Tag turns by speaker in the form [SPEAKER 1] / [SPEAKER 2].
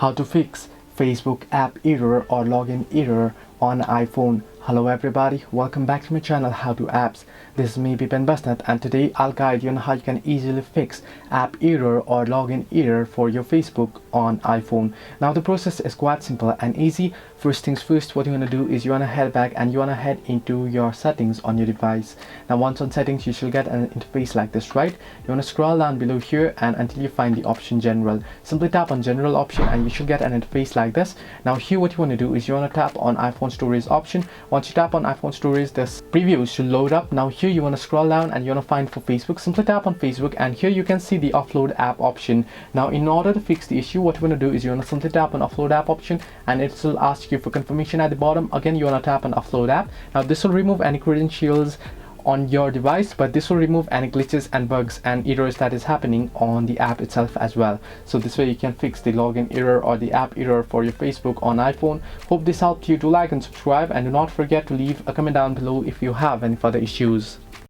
[SPEAKER 1] how to fix Facebook app error or login error on iPhone. Hello everybody, welcome back to my channel How to Apps. This is me Ben Basnat, and today I'll guide you on how you can easily fix app error or login error for your Facebook on iPhone. Now the process is quite simple and easy. First things first, what you want to do is you want to head back and you want to head into your settings on your device. Now once on settings, you should get an interface like this, right? You want to scroll down below here and until you find the option general. Simply tap on general option and you should get an interface like this. Now here what you want to do is you want to tap on iPhone storage option. Once you tap on iPhone storage, this previews should load up. Now here you want to scroll down and you want to find for Facebook. Simply tap on Facebook and here you can see the offload app option. Now in order to fix the issue, what you want to do is you want to simply tap on offload app option and it will ask you for confirmation at the bottom. Again, you want to tap on offload app. Now this will remove any credentials on your device, but this will remove any glitches and bugs and errors that is happening on the app itself as well. So this way you can fix the login error or the app error for your Facebook on iPhone. Hope this helped you. Do like and subscribe and do not forget to leave a comment down below if you have any further issues.